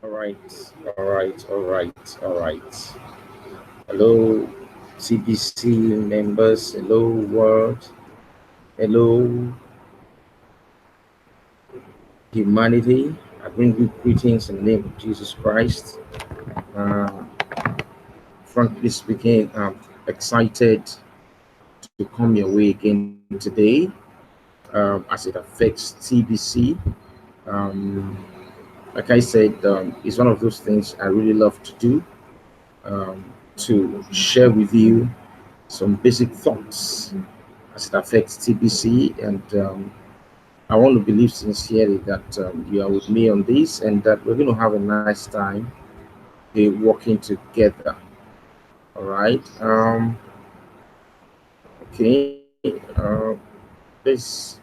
All right, all right, all right, all right. Hello, CBC members. Hello, world. Hello, humanity. I bring you greetings in the name of Jesus Christ. Uh, Frankly speaking, I'm excited to come your way again today as it affects TBC. Um, like I said, it's one of those things I really love to do to share with you some basic thoughts as it affects TBC. And I want to believe sincerely that you are with me on this and that we're going to have a nice time working together. All right. Okay. There's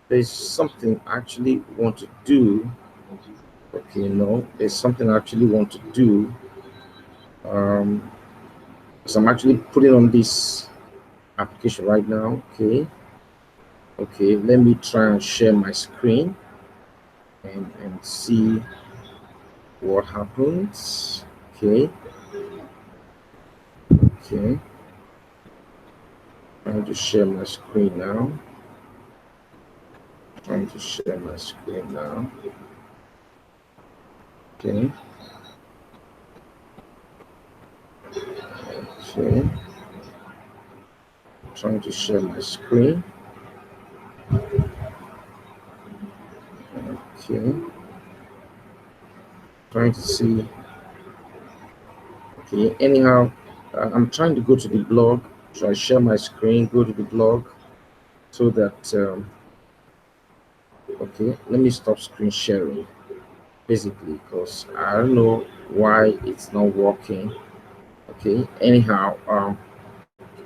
there's something I actually want to do. Okay, there's something I actually want to do. Um, so I'm actually putting on this application right now. Okay. Let me try and share my screen and see what happens. Okay. Trying to share my screen now. Trying to share my screen now. Okay. Okay. Trying to share my screen. Okay. Trying to see. Okay. Anyhow, I'm trying to go to the blog. So I share my screen, go to the blog so that, okay, let me stop screen sharing basically because I don't know why it's not working. Okay. Anyhow,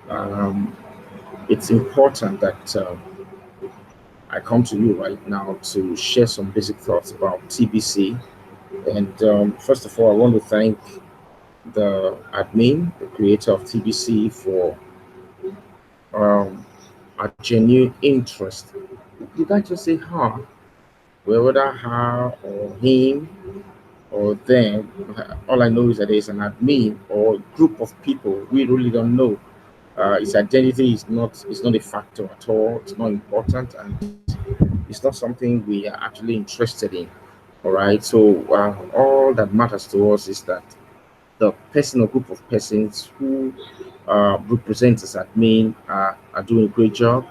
um, it's important that I come to you right now to share some basic thoughts about TBC. And first of all, I want to thank the admin, the creator of TBC, for um, a genuine interest. Did I just say her? Well, whether her or him or them, all I know is that there's an admin or group of people. We really don't know. Its identity is not a factor at all. It's not important, and it's not something we are actually interested in. All right. So all that matters to us is that the person or group of persons who represent us admin are doing a great job.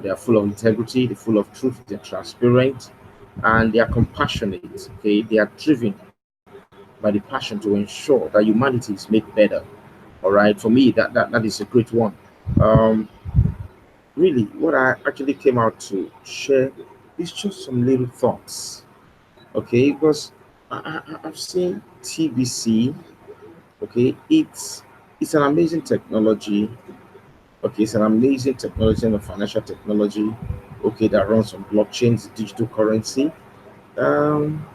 They are full of integrity, they're full of truth, they're transparent, and they are compassionate. Okay, they are driven by the passion to ensure that humanity is made better. All right, for me, that is a great one. Um, Really, what I actually came out to share is just some little thoughts. Okay, because I've seen TBC. Okay, it's an amazing technology. Okay, it's an amazing technology and a financial technology. Okay, that runs on blockchains, digital currency. Um,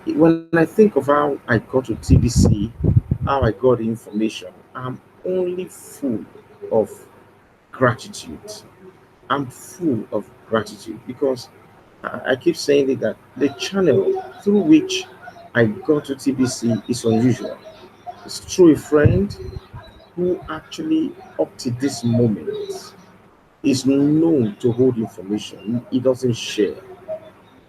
when I think of how I got to TBC, how I got the information, I'm only full of gratitude. I'm full of gratitude because I keep saying it that the channel through which I got to TBC is unusual. It's through a friend who actually, up to this moment, is known to hold information. He doesn't share.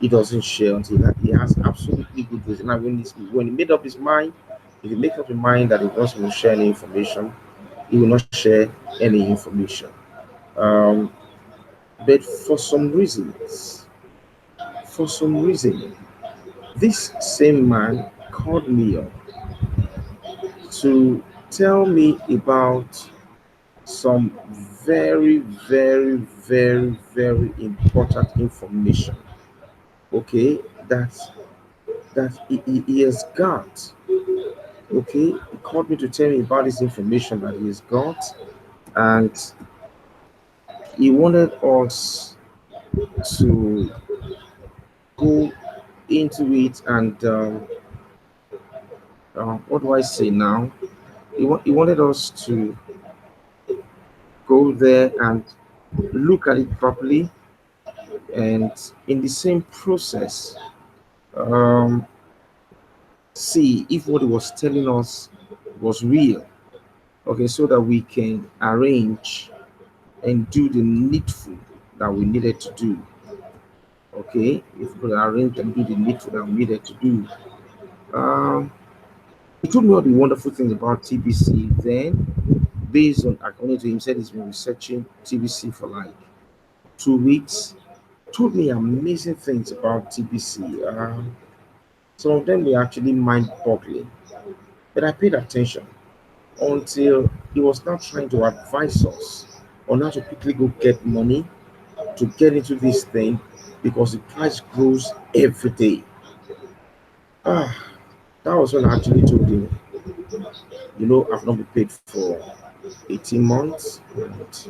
He doesn't share until he has absolutely good reason. Now, when he made up his mind, if he makes up his mind that he wants to share any information, he will not share any information. Um, but for some reason, this same man called me up to tell me about some very, very, very, very important information. Okay, that he has got. Okay, he called me to tell me about this information that he has got, and he wanted us to go into it and what do I say now? He wanted us to go there and look at it properly, and in the same process, um, see if what he was telling us was real. Okay, so that we can arrange and do the needful that we needed to do. Okay, if we could arrange and do the needful that we needed to do. Um, he told me all the wonderful things about TBC. Then, based on according to him, said he's been researching TBC for like 2 weeks. Told me amazing things about TBC. Some of them were actually mind-boggling, but I paid attention until he was now trying to advise us on how to quickly go get money to get into this thing because the price grows every day. Ah, that was when I actually told him, I've not been paid for 18 months. And it's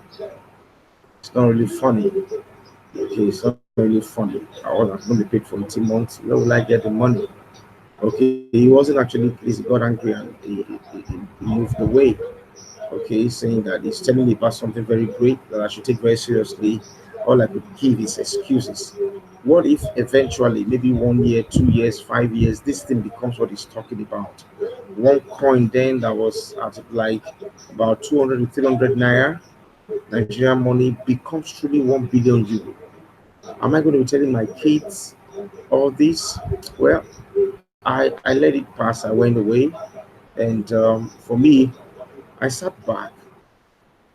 not really funny. Okay, it's not really funny. I've not been paid for 18 months. Where will I get the money? Okay, he wasn't actually pleased. He got angry and he moved away. Okay, saying that he's telling me about something very great that I should take very seriously. All I could give is excuses. What if eventually, maybe 1 year, 2 years, 5 years, this thing becomes what he's talking about? One coin then that was at like about 200 to 300 naira, Nigerian money, becomes truly 1 billion euro. Am I going to be telling my kids all this? Well, I let it pass. I went away. And for me, I sat back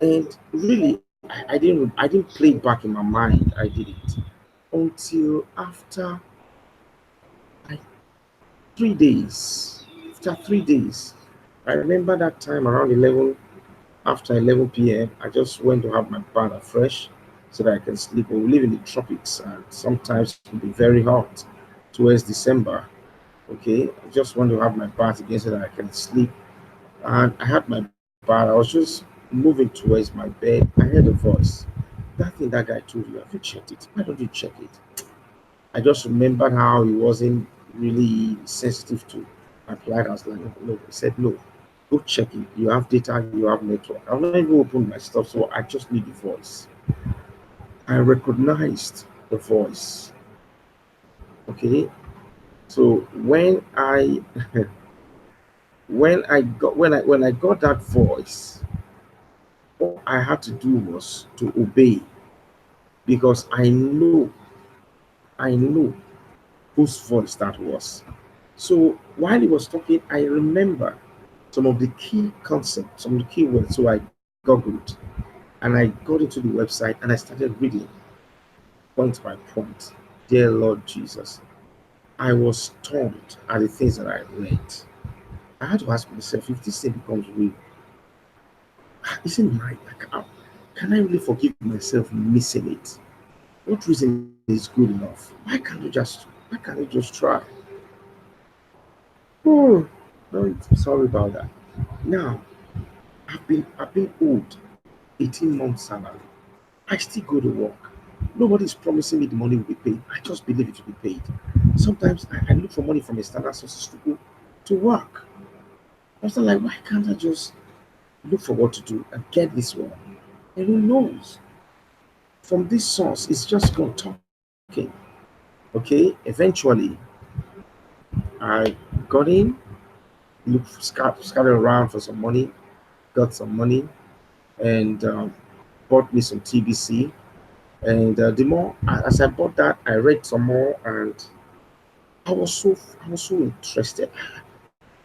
and really I didn't play it back in my mind. I did it until after like 3 days. After 3 days, I remember that time around 11, after 11 p.m. I just went to have my bath afresh so that I can sleep. We live in the tropics and sometimes it can be very hot towards December. Okay, I just want to have my bath again so that I can sleep. And I had my bath. I was just moving towards my bed. I heard a voice. That thing that guy told you, have you checked it? Why don't you check it? I just remembered how he wasn't really sensitive to apply. I was like, no. He said, no, go check it. You have data, you have network. I've not even opened my stuff, so I just need the voice. I recognized the voice. Okay. So when I got that voice, all I had to do was to obey because I know whose voice that was. So while he was talking, I remember some of the key concepts, some of the key words. So I googled and I got into the website and I started reading point by point. Dear Lord Jesus, I was stunned at the things that I read. I had to ask myself if this thing becomes real, isn't can I really forgive myself missing it? What reason is good enough? Why can't you just try? Oh, no, sorry about that. Now I've been owed 18 months salary. I still go to work. Nobody's promising me the money will be paid. I just believe it will be paid. Sometimes I look for money from external sources to go to work. I was like, why can't I just look for what to do and get this one? And who knows? From this source, it's just God talking. Okay, eventually I got in, scattered around for some money, got some money, and bought me some TBC. And the more as I bought that, I read some more, and I was so interested.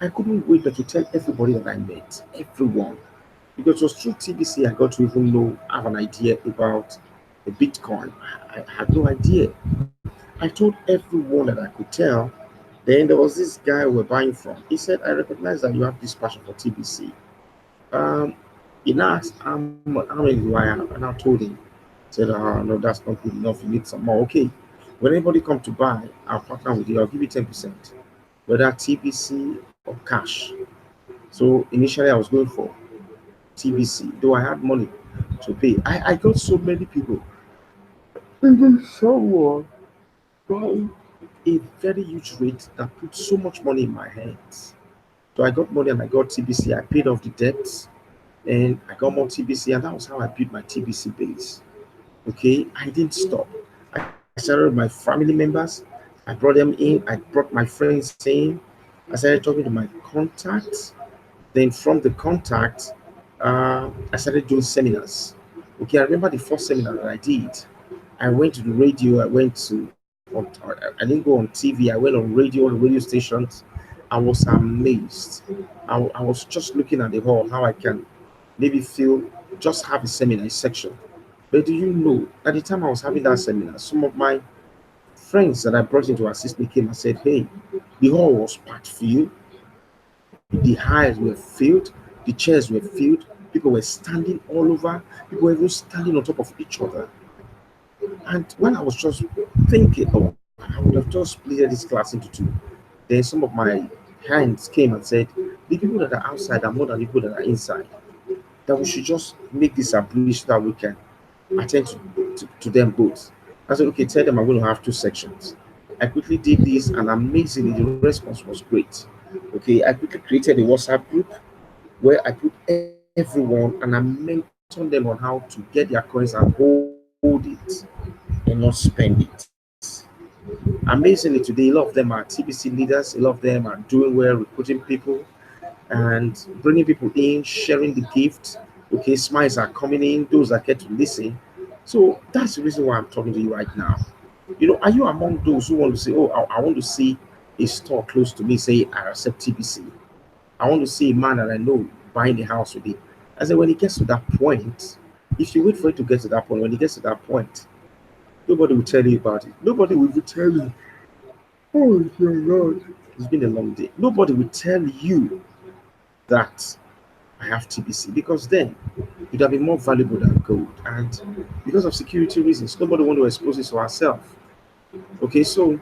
I couldn't wait but to tell everybody that I met, everyone, because it was through TBC I got to even have an idea about the Bitcoin. I had no idea. I told everyone that I could tell. Then there was this guy we were buying from. He said, I recognize that you have this passion for TBC. Um, he now asked how many do I have, and I told him. Said, no, that's not good enough. You need some more. Okay. When anybody come to buy, I'll partner with you. I'll give you 10%, whether TBC or cash. So initially, I was going for TBC, though I had money to pay. I got so many people. Even someone buying a very huge rate that put so much money in my hands. So I got money and I got TBC. I paid off the debts and I got more TBC, and that was how I built my TBC base. Okay, I didn't stop. I started with my family members. I I brought them in. I brought my friends in. I started talking to my contacts. Then from the contact, I started doing seminars. Okay, I remember the first seminar that I did. I went to the radio. I didn't go on TV. I went on radio stations. I was amazed. I was just looking at the hall, how I can maybe feel just have a seminar section. But do you know, at the time I was having that seminar, some of my friends that I brought in to assist me came and said, "Hey, the hall was packed filled, the highs were filled, the chairs were filled, people were standing all over, people were even standing on top of each other." And when I was just thinking, oh, I would have just split this class into two, then some of my hands came and said, the people that are outside are more than the people that are inside. That we should just make this a bridge so that we can attend to them both. I said, okay, tell them I'm going to have two sections. I quickly did this, and amazingly, the response was great. Okay, I quickly created a WhatsApp group where I put everyone and I mentored them on how to get their coins and hold it and not spend it. Amazingly, today, a lot of them are TBC leaders, a lot of them are doing well, recruiting people and bringing people in, sharing the gift. Okay, smiles are coming in, those that get to listen. So that's the reason why I'm talking to you right now. Are you among those who want to say, oh, I want to see a store close to me, say, I accept TBC. I want to see a man that I know buying the house with it. I said, when he gets to that point, if you wait for it to get to that point, when he gets to that point, nobody will tell you about it. Nobody will even tell you, oh my God, it's been a long day. Nobody will tell you that I have TBC because then it would have been more valuable than gold. And because of security reasons, nobody want to expose it to ourselves. Okay, so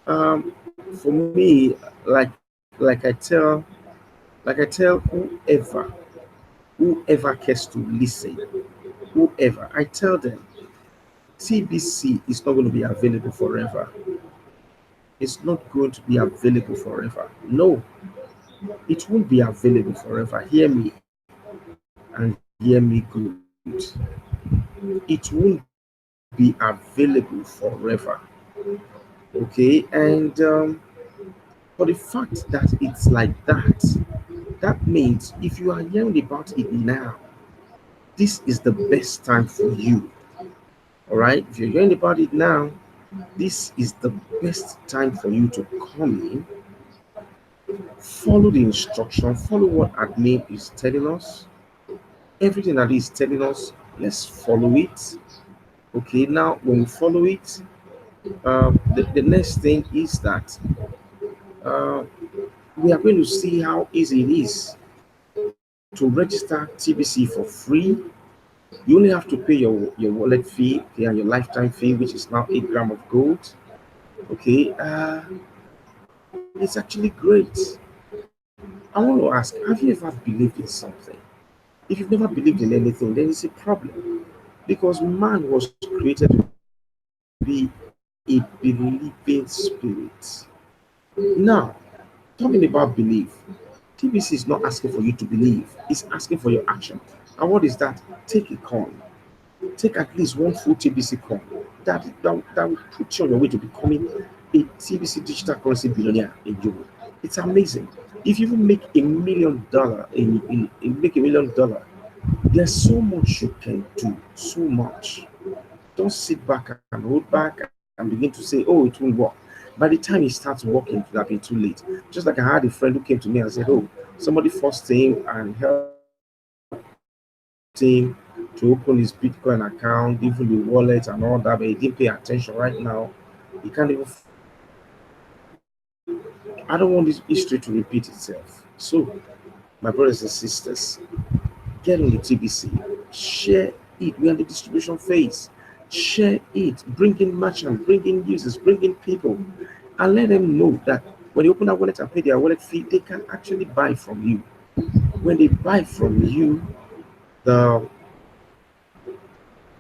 for me, like I tell whoever cares to listen, whoever, I tell them TBC is not going to be available forever. It's not going to be available forever. No, it won't be available forever. Hear me and hear me good. It won't be available forever. Okay, and for the fact that it's like that means if you are hearing about it now, this is the best time for you. All right, if you're hearing about it now, this is the best time for you to come in, follow the instruction, follow what admin is telling us, everything that is telling us, let's follow it. Okay, now when we follow it, the next thing is that uh, we are going to see how easy it is to register TBC for free. You only have to pay your wallet fee, okay, and your lifetime fee, which is now 8 gram of gold. Okay, it's actually great. I want to ask, have you ever believed in something? If you've never believed in anything, then it's a problem. Because man was created to be a believing spirit. Now, talking about belief, TBC is not asking for you to believe, it's asking for your action. And what is that? Take a coin. Take at least one full TBC coin. That will put you on your way to becoming a TBC digital currency billionaire in Europe. It's amazing. If you even make $1 million make $1 million, there's so much you can do. So much. Don't sit back and hold back and begin to say, oh, it won't work. By the time it starts working, it would have been too late. Just like I had a friend who came to me and said, oh, somebody forced him and helped him to open his Bitcoin account, even the wallet and all that, but he didn't pay attention right now. He can't even find his Bitcoin account. I don't want this history to repeat itself. So, my brothers and sisters, get on the TBC, share it. We're on the distribution phase. Share it. Bring in merchants, bring in users, bring in people, and let them know that when they open that wallet and pay their wallet fee, they can actually buy from you. When they buy from you, the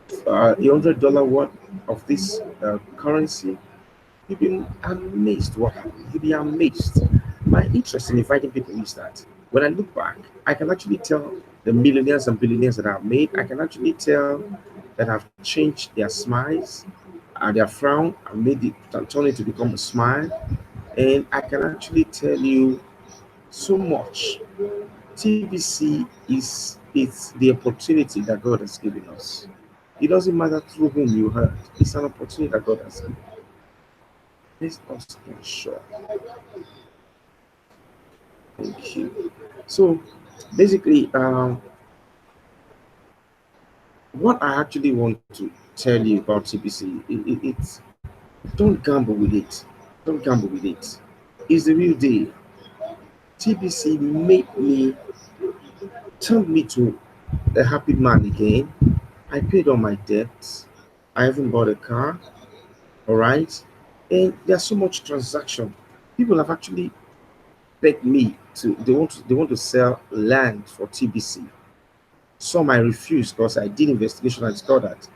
$100 worth of this currency, you'll be amazed what happened. You'll be amazed. My interest in inviting people is that when I look back, I can actually tell the millionaires and billionaires that I've made, I can actually tell that I've changed their smiles, their frown and made it turn it to become a smile. And I can actually tell you so much. TBC is it's the opportunity that God has given us. It doesn't matter through whom you heard. It's an opportunity that God has given. Let us ensure. Thank you. So basically, what I actually want to tell you about TBC, it's don't gamble with it. Don't gamble with it. It's the real deal. TBC made me, turned me to a happy man again. I paid all my debts. I haven't bought a car. All right. And there's so much transaction. People have actually begged me to they want to sell land for TBC. Some I refused because I did investigation and discovered that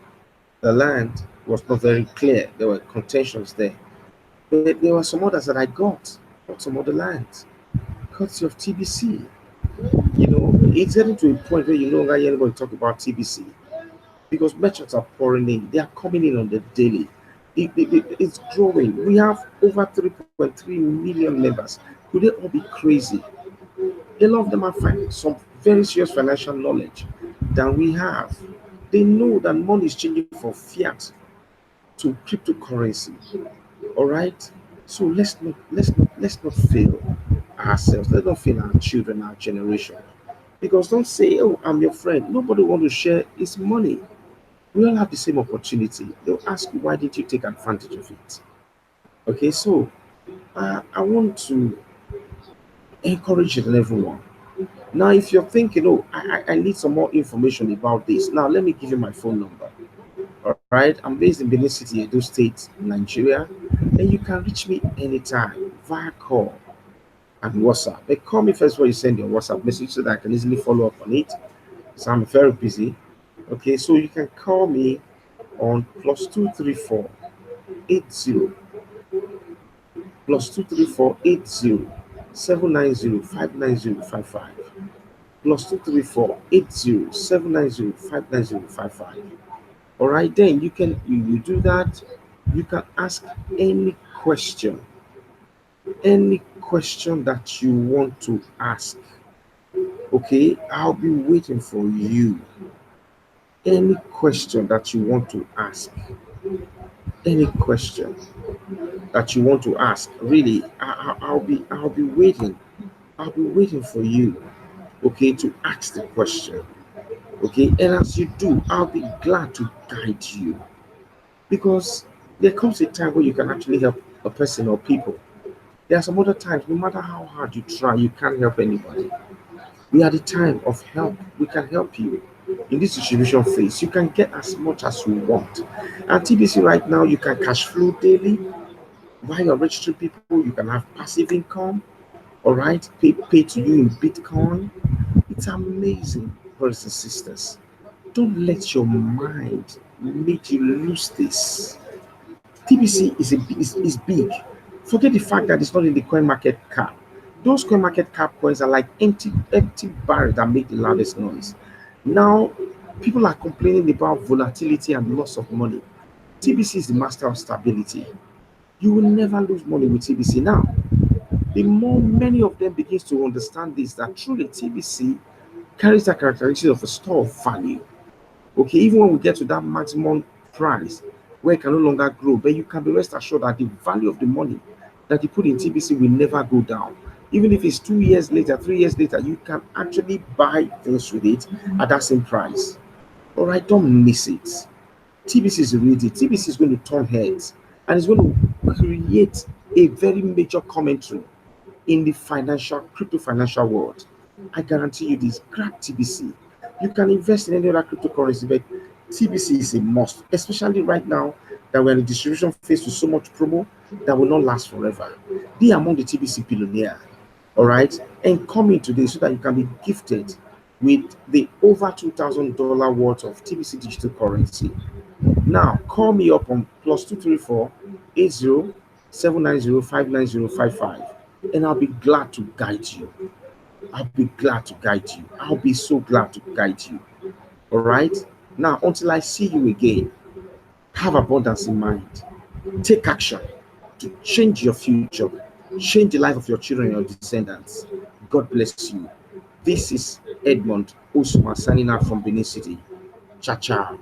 the land was not very clear. There were contentions there. But there were some others that I got some other lands, courtesy of TBC. It's getting to a point where you no longer hear anybody talk about TBC because merchants are pouring in. They are coming in on the daily. It's growing. We have over 3.3 million members. Could they all be crazy? A lot of them have some very serious financial knowledge than we have. They know that money is changing from fiat to cryptocurrency. All right. So let's not fail ourselves. Let's not fail our children, our generation. Because don't say, "Oh, I'm your friend." Nobody want to share his money. We all have the same opportunity. They'll ask you, why did you take advantage of it? Okay, so I want to encourage everyone. Now, if you're thinking, oh, I need some more information about this, now let me give you my phone number. All right, I'm based in Benin City, Edo State, Nigeria, and you can reach me anytime via call and WhatsApp. But call me first before you send your WhatsApp message so that I can easily follow up on it. So I'm very busy. Okay, so you can call me on +234 80 +234 80 790 59055 +234 80 790 59055. All right, then you do that. You can ask question, any question that you want to ask. Okay, I'll be waiting for you. Any question that you want to ask, any question that you want to ask, really, I'll be waiting. I'll be waiting for you. Okay, to ask the question. Okay, and as you do, I'll be glad to guide you because there comes a time where you can actually help a person or people. There are some other times, no matter how hard you try, you can't help anybody. We are the time of help. We can help you in this distribution phase. You can get as much as you want. And TBC right now, you can cash flow daily. While you're registering people, you can have passive income. All right, pay to you in Bitcoin. It's amazing, brothers and sisters. Don't let your mind make you lose this. TBC is big. Forget the fact that it's not in the coin market cap. Those coin market cap coins are like empty barrels that make the loudest noise. Now, people are complaining about volatility and loss of money. TBC is the master of stability. You will never lose money with TBC. Now, the more many of them begins to understand this, that truly TBC carries the characteristics of a store of value. Okay, even when we get to that maximum price where it can no longer grow, but you can be rest assured that the value of the money that you put in TBC will never go down. Even if it's 2 years later, 3 years later, you can actually buy things with it at that same price. All right, don't miss it. TBC is ready. TBC is going to turn heads and it's going to create a very major commentary in the crypto financial world. I guarantee you this. Grab TBC. You can invest in any other cryptocurrency, but TBC is a must, especially right now that we're in a distribution phase with so much promo that will not last forever. Be among the TBC billionaire, all right? And come in today so that you can be gifted with the over $2,000 worth of TBC digital currency. Now, call me up on +234 80 790 59055, and I'll be glad to guide you. I'll be glad to guide you. I'll be so glad to guide you. All right. Now, until I see you again, Have abundance in mind. Take action to change your future, change the life of your children and your descendants. God bless you. This is Edmond Usman signing out from Benin City. Ciao, ciao.